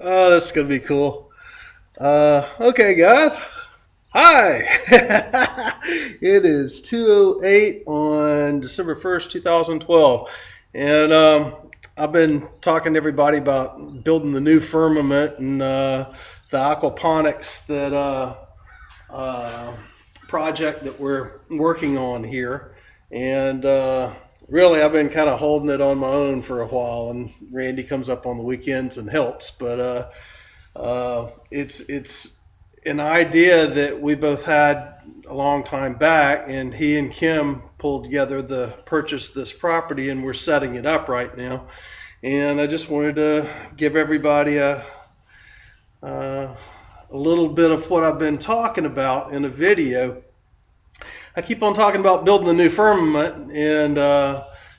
Oh, that's gonna be cool. Okay, guys. Hi. It is 2:08 on December 1st, 2012, and I've been talking to everybody about building the new firmament and the aquaponics project that we're working on here, and really I've been kind of holding it on my own for a while, and Randy comes up on the weekends and helps, but it's an idea that we both had a long time back, and he and Kim pulled together to purchase this property, and we're setting it up right now. And I just wanted to give everybody a little bit of what I've been talking about in a video. I keep on talking about building the new firmament, and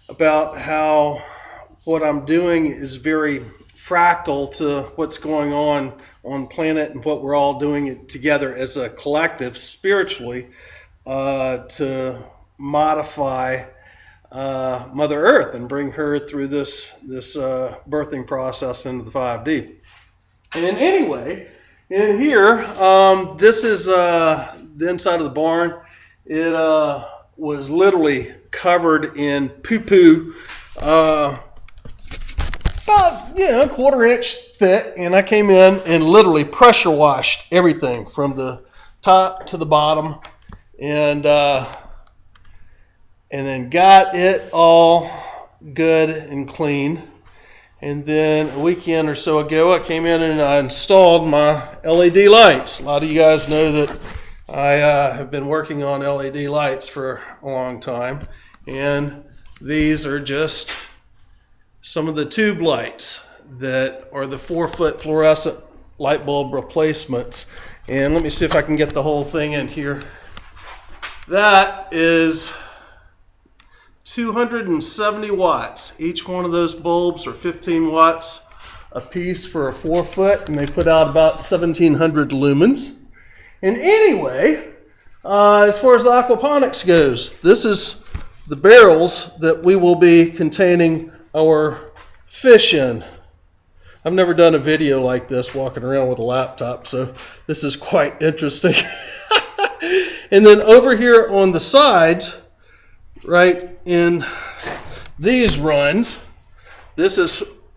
about how what I'm doing is very fractal to what's going on planet, and what we're all doing it together as a collective spiritually to modify Mother Earth and bring her through this birthing process into the 5D. And anyway, in here, this is the inside of the barn. It was literally covered in poo-poo, about, a quarter-inch thick, and I came in and literally pressure washed everything from the top to the bottom, and then got it all good and clean. And then a weekend or so ago, I came in and I installed my LED lights. A lot of you guys know that I have been working on LED lights for a long time, and these are just some of the tube lights that are the 4-foot fluorescent light bulb replacements. And let me see if I can get the whole thing in here. That is 270 watts. Each one of those bulbs are 15 watts a piece for a 4-foot, and they put out about 1,700 lumens. And anyway, as far as the aquaponics goes, this is the barrels that we will be containing our fish in. I've never done a video like this walking around with a laptop, so this is quite interesting. And then over here on the sides, right in these runs,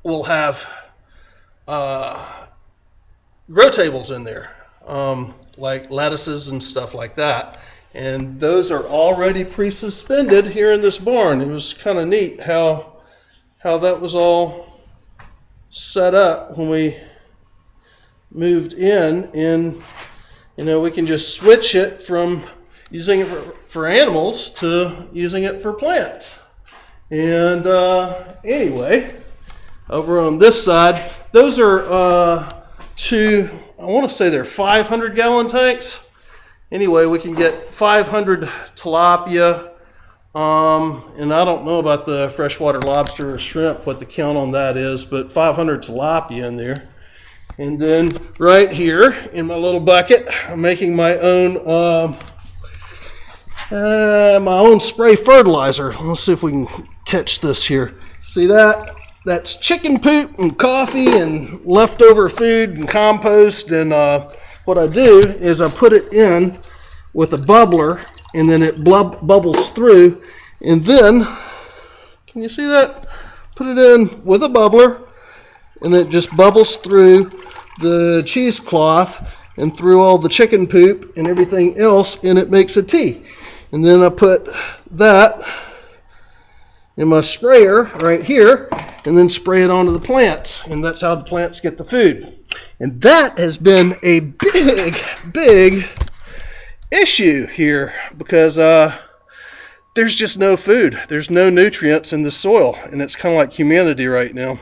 we'll have grow tables in there, like lettuces and stuff like that. And those are already pre-suspended here in this barn. It was kind of neat how that was all set up when we moved in, and we can just switch it from using it for animals to using it for plants. And anyway, over on this side, those are two, I want to say they're 500-gallon tanks. Anyway, we can get 500 tilapia, and I don't know about the freshwater lobster or shrimp, what the count on that is, but 500 tilapia in there. And then right here in my little bucket, I'm making my own spray fertilizer. Let's see if we can catch this here. See that? That's chicken poop and coffee and leftover food and compost. And what I do is I put it in with a bubbler, and then it bubbles through. And then, can you see that? Put it in with a bubbler, and it just bubbles through the cheesecloth and through all the chicken poop and everything else, and it makes a tea. And then I put that in my sprayer right here, and then spray it onto the plants, and that's how the plants get the food. And that has been a big issue here, because there's just no food. There's no nutrients in the soil, and it's kind of like humanity right now.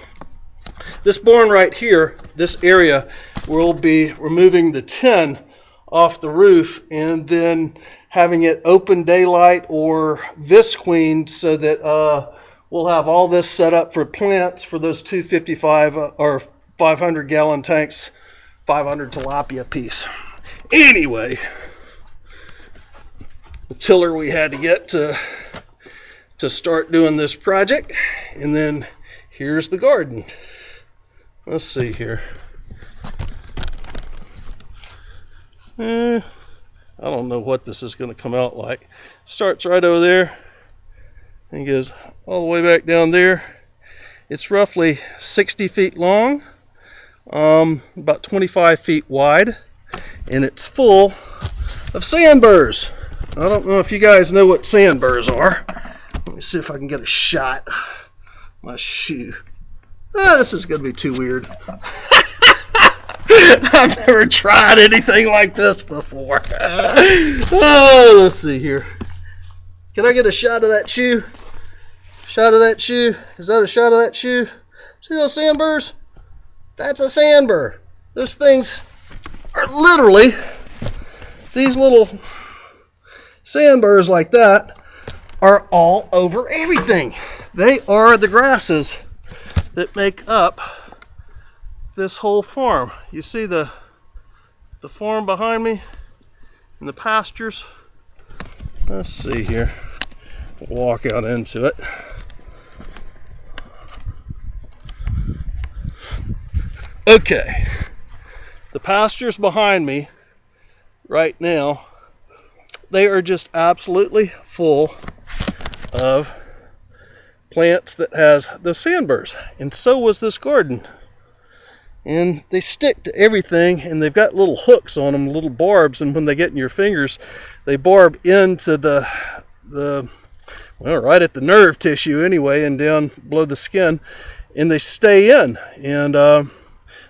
This barn right here, this area, we'll be removing the tin off the roof and then having it open daylight or visqueened, so that we'll have all this set up for plants for those 255 or 500-gallon tanks, 500 tilapia piece. Anyway, the tiller we had to get to start doing this project, and then here's the garden. Let's see here. I don't know what this is going to come out like. Starts right over there and goes all the way back down there. It's roughly 60 feet long, about 25 feet wide, and it's full of sandburrs. I don't know if you guys know what sandburrs are. Let me see if I can get a shot. My shoe. This is going to be too weird. I've never tried anything like this before. Oh, let's see here. Can I get a shot of that shoe? Shot of that shoe? Is that a shot of that shoe? See those sandburrs? That's a sandburr. Those things are literally, these little sandburrs like that are all over everything. They are the grasses that make up this whole farm. You see the farm behind me and the pastures? Let's see here. Walk out into it. Okay, the pastures behind me right now, they are just absolutely full of plants that has those sandburrs, and so was this garden. And they stick to everything, and they've got little hooks on them, little barbs, and when they get in your fingers, they barb into the well, right at the nerve tissue anyway, and down below the skin, and they stay in, and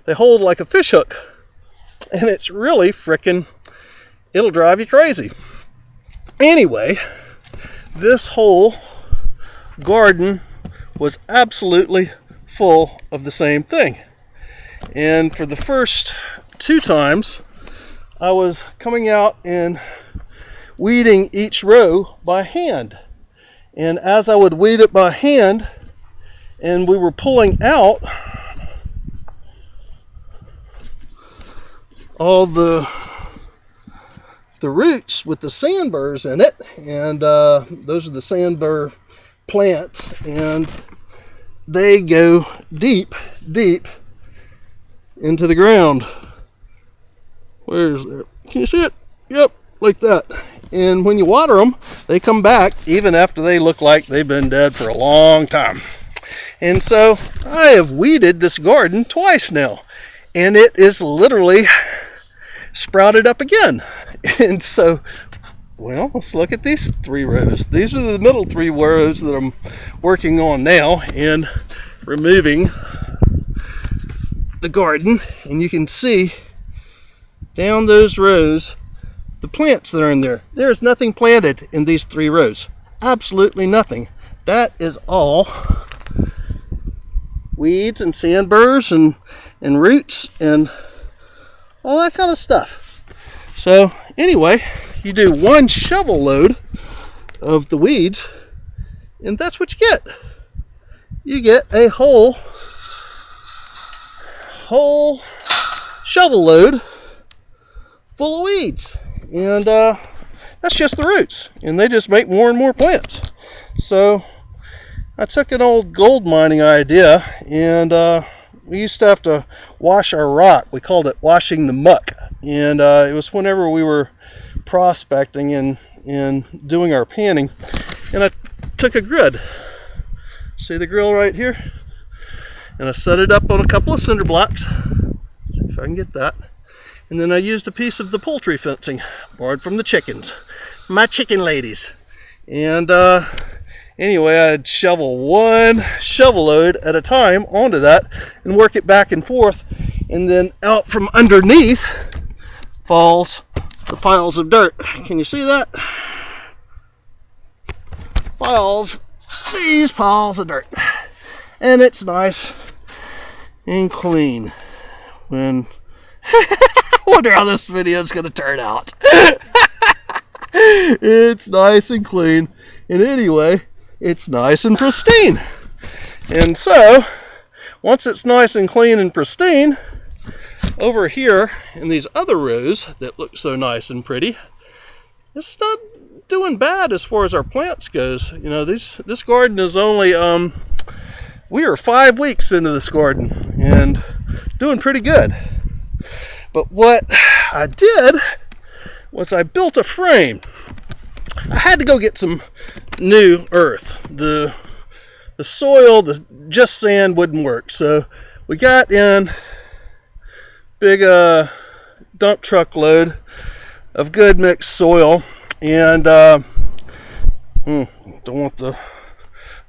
they hold like a fish hook, and it's really frickin', it'll drive you crazy. Anyway, this whole garden was absolutely full of the same thing. And for the first 2 times, I was coming out and weeding each row by hand. And as I would weed it by hand, and we were pulling out all the roots with the sandburrs in it, and those are the sandburr plants, and they go deep into the ground. Where is it? Can you see it? Yep, like that. And when you water them, they come back even after they look like they've been dead for a long time. And so I have weeded this garden twice now, and it is literally sprouted up again. And so, well, let's look at these 3 rows. These are the middle 3 rows that I'm working on now and removing the garden, and you can see down those rows the plants that are in there. There's nothing planted in these 3 rows. Absolutely nothing. That is all weeds and sandburrs and roots and all that kind of stuff. So anyway, you do 1 shovel load of the weeds, and that's what you get. You get a whole shovel load full of weeds, and that's just the roots, and they just make more and more plants. So I took an old gold mining idea, and we used to have to wash our rock. We called it washing the muck, and it was whenever we were prospecting and doing our panning. And I took a grid, see the grill right here, and I set it up on a couple of cinder blocks, if I can get that, and then I used a piece of the poultry fencing borrowed from the chickens, my chicken ladies. And anyway, I'd shovel 1 shovel load at a time onto that and work it back and forth, and then out from underneath falls the piles of dirt. Can you see that? These piles of dirt, and it's nice and clean. When I wonder how this video is going to turn out. It's nice and clean, and anyway, it's nice and pristine. And so once it's nice and clean and pristine, over here in these other rows that look so nice and pretty, it's not doing bad as far as our plants goes. You know, this garden is only we are 5 weeks into this garden and doing pretty good. But what I did was I built a frame. I had to go get some new earth. The soil, just sand wouldn't work. So we got in big dump truck load of good mixed soil, and don't want the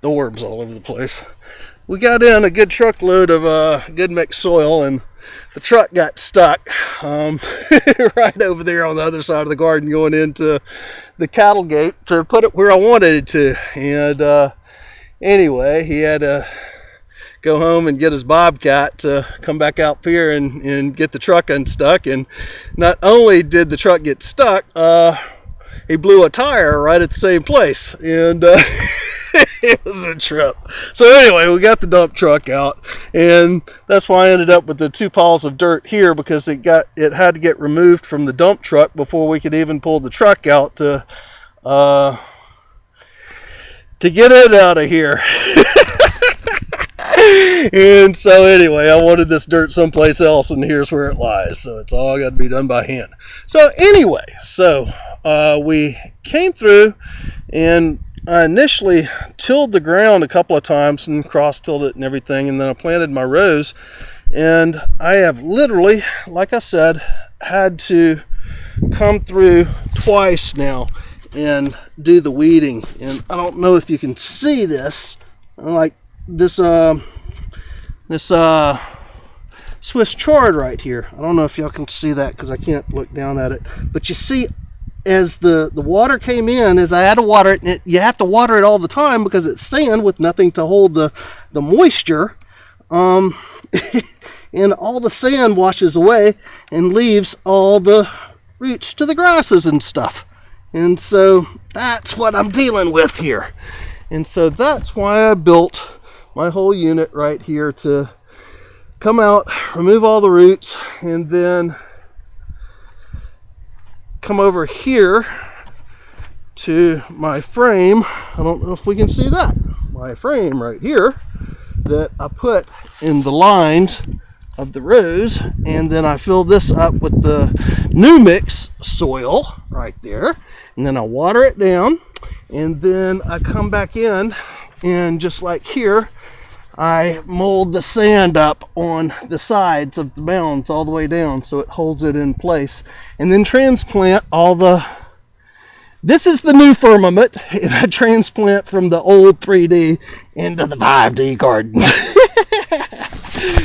orbs all over the place. We got in a good truckload of good mixed soil, and the truck got stuck right over there on the other side of the garden going into the cattle gate to put it where I wanted it to. And anyway, he had to go home and get his bobcat to come back out here and get the truck unstuck. And not only did the truck get stuck, he blew a tire right at the same place, and it was a trip. So anyway, we got the dump truck out, and that's why I ended up with the 2 piles of dirt here, because it had to get removed from the dump truck before we could even pull the truck out to get it out of here. And so anyway, I wanted this dirt someplace else, and here's where it lies. So it's all got to be done by hand. So anyway, we came through, and I initially tilled the ground a couple of times and cross-tilled it and everything, and then I planted my rows. And I have literally, like I said, had to come through twice now and do the weeding. And I don't know if you can see this, like this Swiss chard right here. I don't know if y'all can see that because I can't look down at it, but you see, as the water came in, as I had to water it, and you have to water it all the time because it's sand with nothing to hold the moisture, and all the sand washes away and leaves all the roots to the grasses and stuff. And so that's what I'm dealing with here. And so that's why I built my whole unit right here, to come out, remove all the roots, and then come over here to my frame. I don't know if we can see that. My frame right here that I put in the lines of the rows, and then I fill this up with the new mix soil right there, and then I water it down, and then I come back in, and just like here, I mold the sand up on the sides of the mounds all the way down so it holds it in place, and then transplant all the, this is the new Firmament, and I transplant from the old 3D into the 5D garden.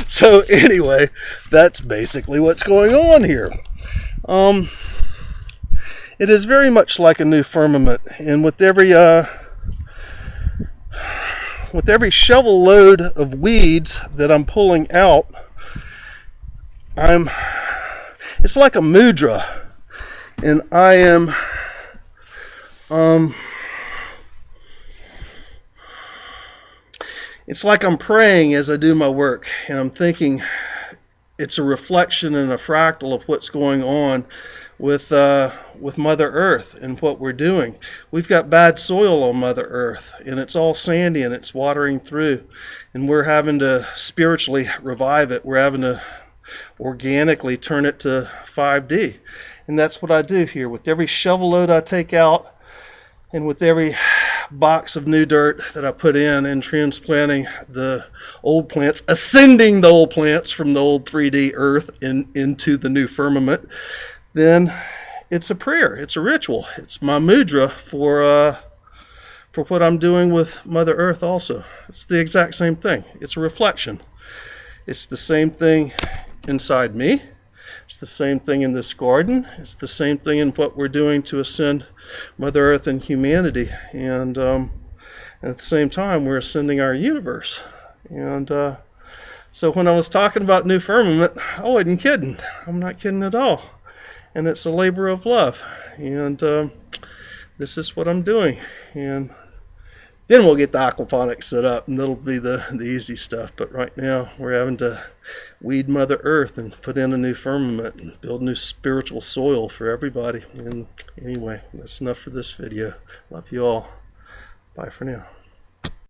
So anyway, that's basically what's going on here. It is very much like a new Firmament, and with every shovel load of weeds that I'm pulling out, it's like a mudra, and I am it's like I'm praying as I do my work, and I'm thinking it's a reflection and a fractal of what's going on with Mother Earth and what we're doing. We've got bad soil on Mother Earth, and it's all sandy, and it's watering through, and we're having to spiritually revive it. We're having to organically turn it to 5D, and that's what I do here. With every shovel load I take out, and with every box of new dirt that I put in, and transplanting the old plants, ascending the old plants from the old 3D earth into the new Firmament, then it's a prayer, it's a ritual, it's my mudra for what I'm doing with Mother Earth also. It's the exact same thing. It's a reflection. It's the same thing inside me. It's the same thing in this garden. It's the same thing in what we're doing to ascend Mother Earth and humanity. And at the same time, we're ascending our universe. And so when I was talking about new Firmament, I wasn't kidding. I'm not kidding at all. And it's a labor of love, and this is what I'm doing. And then we'll get the aquaponics set up, and that'll be the easy stuff. But right now we're having to weed Mother Earth and put in a new Firmament and build new spiritual soil for everybody. And anyway, that's enough for this video. Love you all. Bye for now.